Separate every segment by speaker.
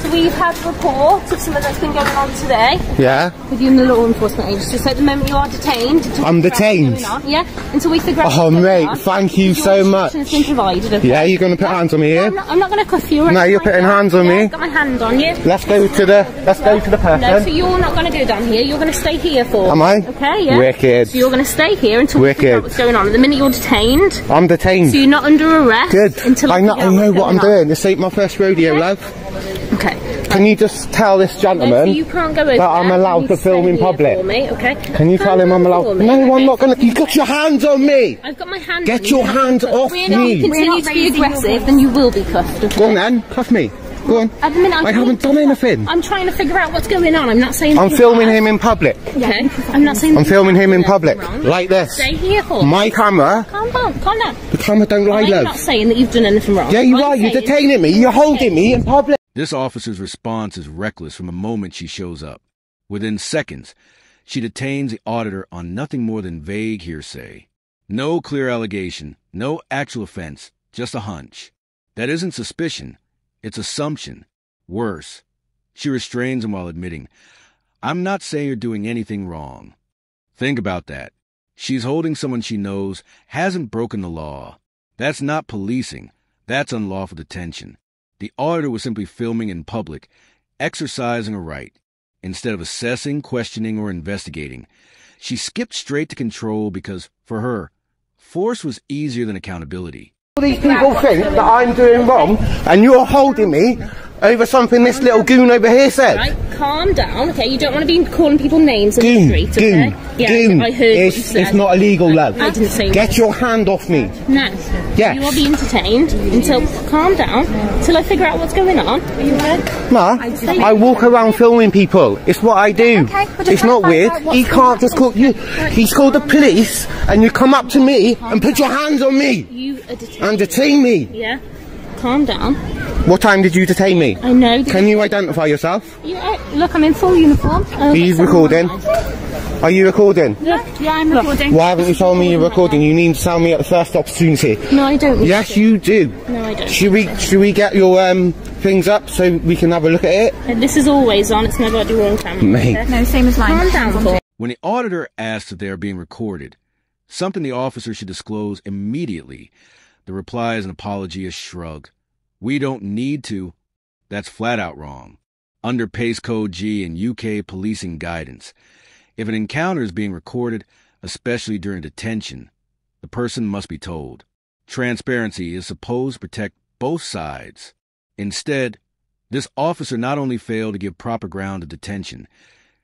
Speaker 1: So we've had a report of something that's been going on today.
Speaker 2: Yeah.
Speaker 1: With you and the law enforcement agency. So at the moment you are detained.
Speaker 2: I'm detained?
Speaker 1: Yeah, until we figure out
Speaker 2: what's going on. Thank you so much.
Speaker 1: Has been provided, okay?
Speaker 2: Yeah, you're going to put hands on me here?
Speaker 1: No, I'm not going to cuff you.
Speaker 2: No, you're putting hands on me.
Speaker 1: I've got my hand on you.
Speaker 2: Let's go to the person.
Speaker 1: No, so you're not going to go down here. You're going to stay here for.
Speaker 2: Am I?
Speaker 1: Okay, yeah.
Speaker 2: Wicked.
Speaker 1: So you're going to stay here until we figure out what's going on. At the minute you're detained.
Speaker 2: I'm detained.
Speaker 1: So you're not under arrest.
Speaker 2: Good.
Speaker 1: Until
Speaker 2: I know what I'm doing. This ain't my first rodeo, love.
Speaker 1: Okay.
Speaker 2: Can you just tell this gentleman
Speaker 1: you can't go over
Speaker 2: that I'm allowed to film in public?
Speaker 1: Me, okay?
Speaker 2: Can you tell him I'm allowed? No, I'm not going to. You got your hands on me.
Speaker 1: I've got my hands.
Speaker 2: Get your hands off me.
Speaker 1: If you continue to be aggressive, then you will be cuffed. Okay?
Speaker 2: Go on then, cuff me. Go on.
Speaker 1: At the minute,
Speaker 2: I haven't done anything.
Speaker 1: I'm trying to figure out what's going on. I'm not saying.
Speaker 2: I'm filming him in public.
Speaker 1: Okay. I'm not saying.
Speaker 2: I'm filming him in public, like this.
Speaker 1: Stay here for.
Speaker 2: My camera.
Speaker 1: Calm down. Calm down.
Speaker 2: The camera don't lie, love.
Speaker 1: I'm not saying that you've done anything wrong.
Speaker 2: Yeah, you are. You're detaining me. You're holding me in public.
Speaker 3: This officer's response is reckless from the moment she shows up. Within seconds, she detains the auditor on nothing more than vague hearsay. No clear allegation, no actual offense, just a hunch. That isn't suspicion, it's assumption. Worse, she restrains him while admitting, "I'm not saying you're doing anything wrong." Think about that. She's holding someone she knows hasn't broken the law. That's not policing, that's unlawful detention. The auditor was simply filming in public, exercising a right. Instead of assessing, questioning, or investigating, she skipped straight to control because, for her, force was easier than accountability.
Speaker 2: All these people think that I'm doing wrong, and you're holding me over something this little goon over here said.
Speaker 1: Right, calm down, okay? You don't want to be calling people names in the street, okay?
Speaker 2: Goon.
Speaker 1: I heard what you said.
Speaker 2: It's not illegal, love.
Speaker 1: I didn't say
Speaker 2: Get your hand off me.
Speaker 1: No.
Speaker 2: Yes.
Speaker 1: You are being entertained until, calm down, until I figure out what's going on. Are you okay?
Speaker 2: Ma, I walk around filming people. It's what I do.
Speaker 4: Okay,
Speaker 2: it's not weird. He can't just call you. He's called the police, and you come up to me and put your hands on me.
Speaker 1: You are detained.
Speaker 2: And detain me.
Speaker 1: Yeah. Calm down.
Speaker 2: What time did you detain me?
Speaker 1: I know.
Speaker 2: Can you identify yourself?
Speaker 1: Look, I'm in full uniform.
Speaker 2: Are you recording? Are you recording?
Speaker 1: Yeah, I'm recording.
Speaker 2: Why haven't you told me you're recording? You need to tell me at the first opportunity.
Speaker 1: No, I don't.
Speaker 2: Yes, you do.
Speaker 1: No, I don't.
Speaker 2: Should we get your things up so we can have a look at it?
Speaker 1: And this is always on. It's never the wrong camera.
Speaker 2: Mate.
Speaker 1: Okay?
Speaker 4: No, same as mine.
Speaker 1: Calm down, Paul.
Speaker 3: When the auditor asks if they are being recorded, something the officer should disclose immediately, the reply is an apology, a shrug. We don't need to. That's flat out wrong. Under Pace Code G and UK policing guidance, if an encounter is being recorded, especially during detention, the person must be told. Transparency is supposed to protect both sides. Instead, this officer not only failed to give proper ground to detention,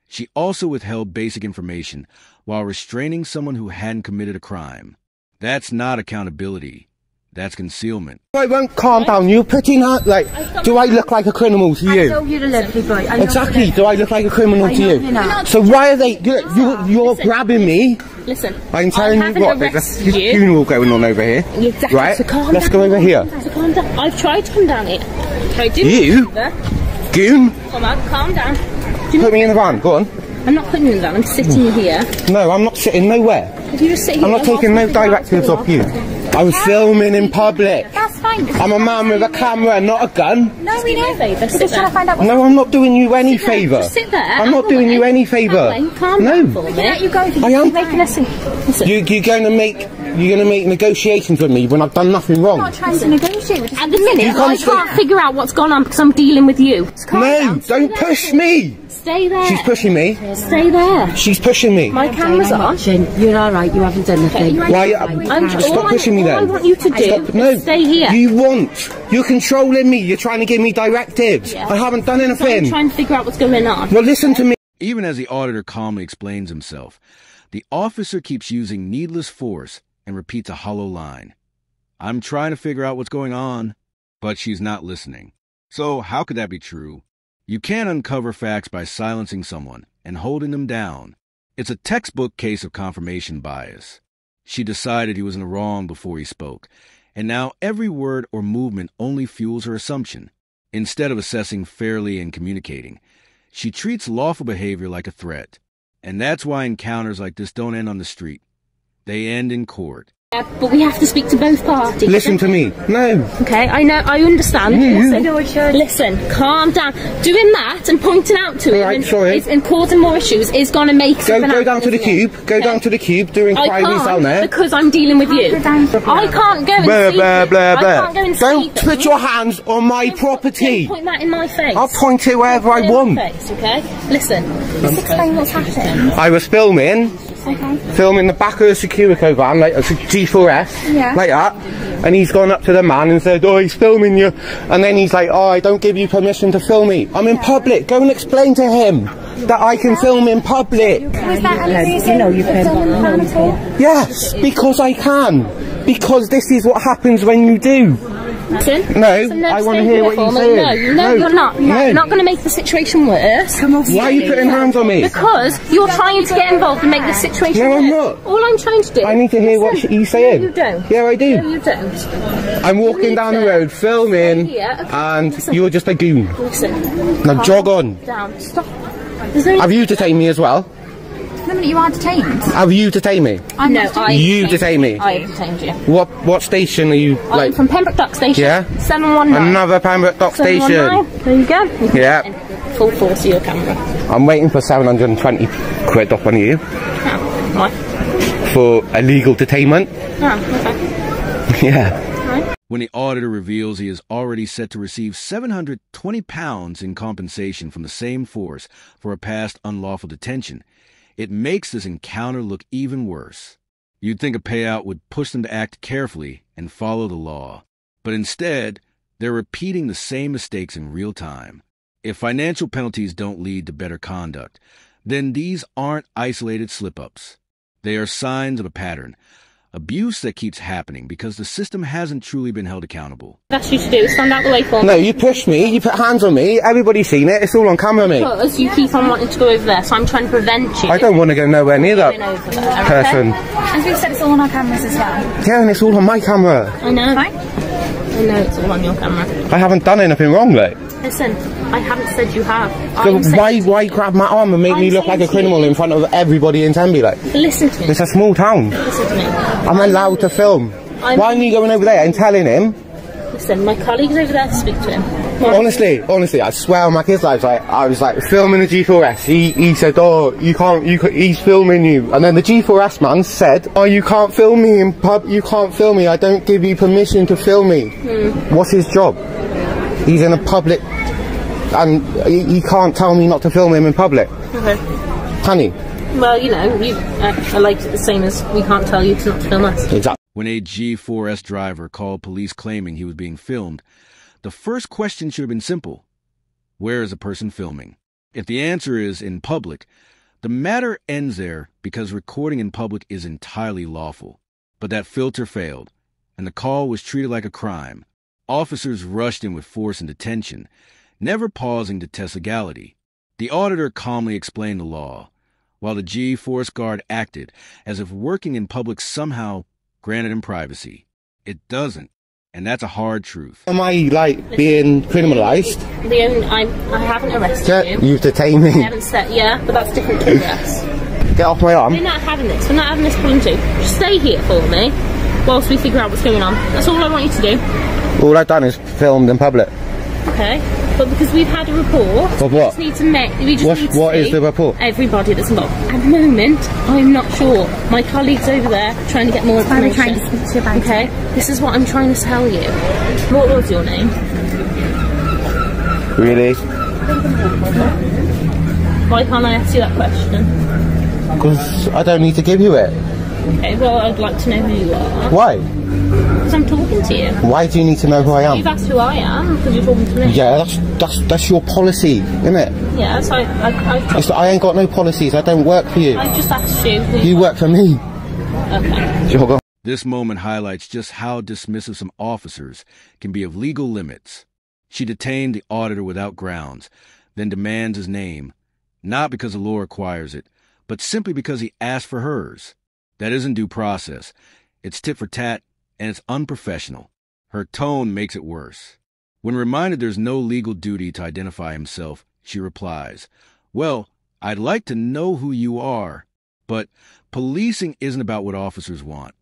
Speaker 3: she also withheld basic information while restraining someone who hadn't committed a crime. That's not accountability. That's concealment.
Speaker 2: I won't calm down. You're putting out like. Do I look like a criminal to you?
Speaker 4: I know you're a lovely boy.
Speaker 2: Exactly. Do I look like a criminal to you?
Speaker 4: You're not.
Speaker 2: So why are they? You're grabbing me.
Speaker 1: Listen.
Speaker 2: I'm telling you what. There's a funeral going on over here.
Speaker 1: Exactly.
Speaker 2: Right.
Speaker 1: So calm
Speaker 2: Let's
Speaker 1: down.
Speaker 2: go over here.
Speaker 1: So calm down. I've tried to come down here.
Speaker 2: You? Goon.
Speaker 1: Come on, calm down.
Speaker 2: Put me in the van. Go on.
Speaker 1: I'm not putting you in the van. I'm sitting here.
Speaker 2: No, I'm not sitting nowhere.
Speaker 1: If you just sit here,
Speaker 2: I'm not taking no directives off you. I was filming in public.
Speaker 4: That's fine.
Speaker 2: I'm a man with a camera, not a gun.
Speaker 4: No, we know.
Speaker 1: We're
Speaker 4: We're just trying to find out what's
Speaker 2: No, I'm not doing you any favour.
Speaker 1: Just sit there.
Speaker 2: I'm not doing you any favour.
Speaker 1: Calm
Speaker 2: No.
Speaker 1: down for me.
Speaker 4: Let you go.
Speaker 2: I am.
Speaker 4: Making us
Speaker 1: Listen.
Speaker 2: You're going to make negotiations with me when I've done nothing wrong.
Speaker 4: I'm not trying to negotiate with
Speaker 1: At the minute,
Speaker 2: You can't
Speaker 1: I can't figure out what's gone on because I'm dealing with you.
Speaker 2: No, don't push me.
Speaker 1: Stay there.
Speaker 2: She's pushing me.
Speaker 1: Stay there.
Speaker 2: She's pushing me.
Speaker 1: My camera's on.
Speaker 5: You're alright, you haven't done anything.
Speaker 2: Why?
Speaker 1: Stop
Speaker 2: pushing me then.
Speaker 1: All I want you to do
Speaker 2: No,
Speaker 1: stay here.
Speaker 2: You're controlling me. You're trying to give me directives.
Speaker 1: Yeah.
Speaker 2: I haven't done
Speaker 1: I'm
Speaker 2: anything.
Speaker 1: trying to figure out what's going on.
Speaker 2: Well, listen to me.
Speaker 3: Even as the auditor calmly explains himself, the officer keeps using needless force and repeats a hollow line. I'm trying to figure out what's going on, but she's not listening. So how could that be true? You can't uncover facts by silencing someone and holding them down. It's a textbook case of confirmation bias. She decided he was in the wrong before he spoke, and now every word or movement only fuels her assumption. Instead of assessing fairly and communicating, she treats lawful behavior like a threat. And that's why encounters like this don't end on the street. They end in court.
Speaker 1: Yeah, but we have to speak to both parties.
Speaker 2: Listen to me. No.
Speaker 1: Okay, I know, I understand. Listen, calm down. Doing that and pointing out to him and causing more issues is going to make something
Speaker 2: Go down to the cube. Go down to the cube. Do inquiries down there.
Speaker 1: Because I'm dealing with you. I can't go and see
Speaker 2: blah, blah,
Speaker 1: I can't go and
Speaker 2: Don't put your hands on my property.
Speaker 1: Don't point that in my face.
Speaker 2: I'll point it wherever I want.
Speaker 1: Okay? Listen.
Speaker 4: Just explain what's happened.
Speaker 2: I was filming the back of the Securico van, like a G4S, like that, and he's gone up to the man and said, oh, he's filming you, and then he's like, oh, I don't give you permission to film me. I'm in public. Go and explain to him that I can film in public.
Speaker 4: Was that a reason you can?
Speaker 2: Yes, because I can. Because this is what happens when you do. No, I want to hear what you're saying.
Speaker 1: No, you're not. No. You're not going to make the situation worse.
Speaker 2: Why are you putting hands on me?
Speaker 1: Because you're trying to get involved and make the situation worse.
Speaker 2: I'm not.
Speaker 1: All I'm trying to do...
Speaker 2: I need to hear what he's saying.
Speaker 1: No, you don't.
Speaker 2: Yeah, I do.
Speaker 1: No, you don't.
Speaker 2: I'm walking down the road, filming, and you're just a goon.
Speaker 1: Listen.
Speaker 2: Now jog on.
Speaker 1: Down. Stop.
Speaker 2: Have you detained me as well?
Speaker 4: No, you are detained.
Speaker 2: Have you detained me? You detained me.
Speaker 1: I have detained you.
Speaker 2: What station are you?
Speaker 1: I'm from Pembroke Dock Station.
Speaker 2: Yeah.
Speaker 1: 719.
Speaker 2: Another Pembroke Dock Station.
Speaker 1: There you go.
Speaker 2: Yeah.
Speaker 1: Full force of your camera.
Speaker 2: I'm waiting for 720 quid off on you.
Speaker 1: Oh, why?
Speaker 2: For illegal detainment.
Speaker 1: Oh, okay.
Speaker 2: Yeah.
Speaker 1: Right.
Speaker 3: When the auditor reveals he is already set to receive £720 in compensation from the same force for a past unlawful detention, it makes this encounter look even worse. You'd think a payout would push them to act carefully and follow the law. But instead, they're repeating the same mistakes in real time. If financial penalties don't lead to better conduct, then these aren't isolated slip-ups. They are signs of a pattern. Abuse that keeps happening because the system hasn't truly been held accountable.
Speaker 1: That's what you should do. Stand out the way for me.
Speaker 2: No, you pushed me. You put hands on me. Everybody's seen it. It's all on camera, mate.
Speaker 1: Because you keep on wanting to go over there, so I'm trying to prevent you.
Speaker 2: I don't want to go nowhere near that person.
Speaker 4: As we said, it's all on our cameras as well.
Speaker 2: Yeah, and it's all on my camera.
Speaker 1: I know.
Speaker 4: Fine.
Speaker 1: I know it's all on your camera.
Speaker 2: I haven't done anything wrong, mate.
Speaker 1: Listen, I haven't said you have.
Speaker 2: So why grab my arm and make me look like a criminal in front of everybody in Tenby? Like,
Speaker 1: listen to me.
Speaker 2: It's a small town.
Speaker 1: Listen to me.
Speaker 2: I'm allowed to film. Why aren't you going over there and telling him?
Speaker 1: Listen, my colleague's over there to speak to him.
Speaker 2: Honestly, I swear on my kids' lives, I was like filming the G4S. He said, oh, he's filming you. And then the G4S man said, oh, you can't film me in pub. You can't film me. I don't give you permission to film me. What's his job? He's in a public, and he can't tell me not to film him in public.
Speaker 1: Okay.
Speaker 2: Can he?
Speaker 1: Well, you know, you are like the same as we can't tell you to not film us.
Speaker 2: Exactly.
Speaker 3: When a G4S driver called police claiming he was being filmed, the first question should have been simple. Where is the person filming? If the answer is in public, the matter ends there because recording in public is entirely lawful. But that filter failed, and the call was treated like a crime. Officers rushed in with force and detention, never pausing to test legality. The auditor calmly explained the law, while the G-Force guard acted as if working in public somehow granted him privacy. It doesn't, and that's a hard truth.
Speaker 2: Am I, being criminalised?
Speaker 1: I haven't arrested you.
Speaker 2: You've detained me.
Speaker 1: I haven't said, yeah, but that's different to arrest.
Speaker 2: Get off my arm.
Speaker 1: We're not having this. We're not having this pulling too. Just stay here for me whilst we figure out what's going on. That's all I want you to do.
Speaker 2: All I've done is filmed in public.
Speaker 1: Okay, but because we've had a report,
Speaker 2: of what?
Speaker 1: We just need to need to
Speaker 2: what is the report?
Speaker 1: Everybody that's involved. At the moment, I'm not sure. My colleague's over there trying to get more information.
Speaker 4: I'm trying to speak to you about
Speaker 1: okay, this is what I'm trying to tell you. What was your name?
Speaker 2: Really?
Speaker 1: Why can't I ask you that question?
Speaker 2: Because I don't need to give you it.
Speaker 1: Okay, well, I'd like to know who you are.
Speaker 2: Why?
Speaker 1: Because I'm talking to you.
Speaker 2: Why do you need to know who I am?
Speaker 1: You've asked who I am because you're talking to me.
Speaker 2: Yeah, that's your policy, isn't it?
Speaker 1: Yeah, so
Speaker 2: I ain't got no policies. I don't work for you.
Speaker 1: I just asked you.
Speaker 2: You work for me.
Speaker 1: Okay.
Speaker 2: Sure.
Speaker 3: This moment highlights just how dismissive some officers can be of legal limits. She detained the auditor without grounds, then demands his name, not because the law requires it, but simply because he asked for hers. That isn't due process. It's tit for tat, and it's unprofessional. Her tone makes it worse. When reminded there's no legal duty to identify himself, she replies, well, I'd like to know who you are, but policing isn't about what officers want.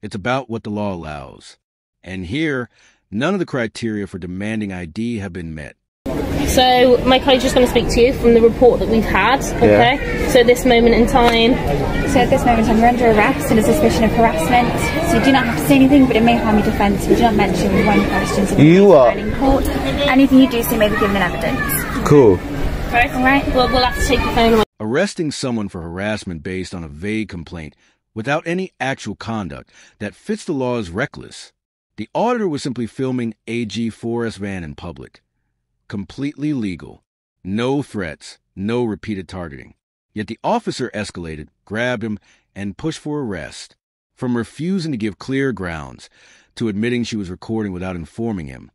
Speaker 3: It's about what the law allows. And here, none of the criteria for demanding ID have been met.
Speaker 1: So my colleague's just going to speak to you from the report that we've had, okay? Yeah. So at this moment in time...
Speaker 4: So at this moment in time, you're under arrest under suspicion of harassment. So you do not have to say anything, but it may harm your defence. We do not mention with one question. So
Speaker 2: you are...
Speaker 4: in court. Anything you do say may be given in evidence.
Speaker 2: Cool.
Speaker 1: Right. All right. We'll have to take the phone away.
Speaker 3: Arresting someone for harassment based on a vague complaint without any actual conduct that fits the law is reckless. The auditor was simply filming AG 4S van in public. Completely legal. No threats, no repeated targeting. Yet the officer escalated, grabbed him, and pushed for arrest. From refusing to give clear grounds, to admitting she was recording without informing him,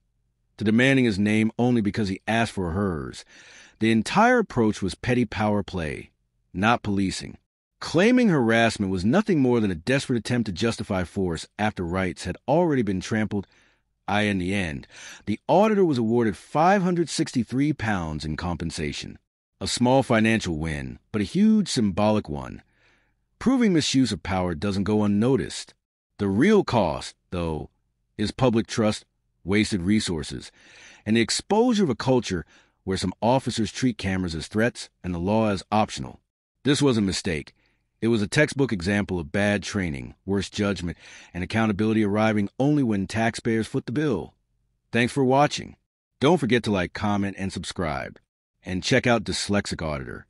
Speaker 3: to demanding his name only because he asked for hers. The entire approach was petty power play, not policing. Claiming harassment was nothing more than a desperate attempt to justify force after rights had already been trampled. In the end, the auditor was awarded £563 in compensation. A small financial win, but a huge symbolic one. Proving misuse of power doesn't go unnoticed. The real cost, though, is public trust, wasted resources, and the exposure of a culture where some officers treat cameras as threats and the law as optional. This was a mistake. It was a textbook example of bad training, worse judgment, and accountability arriving only when taxpayers foot the bill. Thanks for watching. Don't forget to like, comment, and subscribe. And check out Dyslexic Auditor.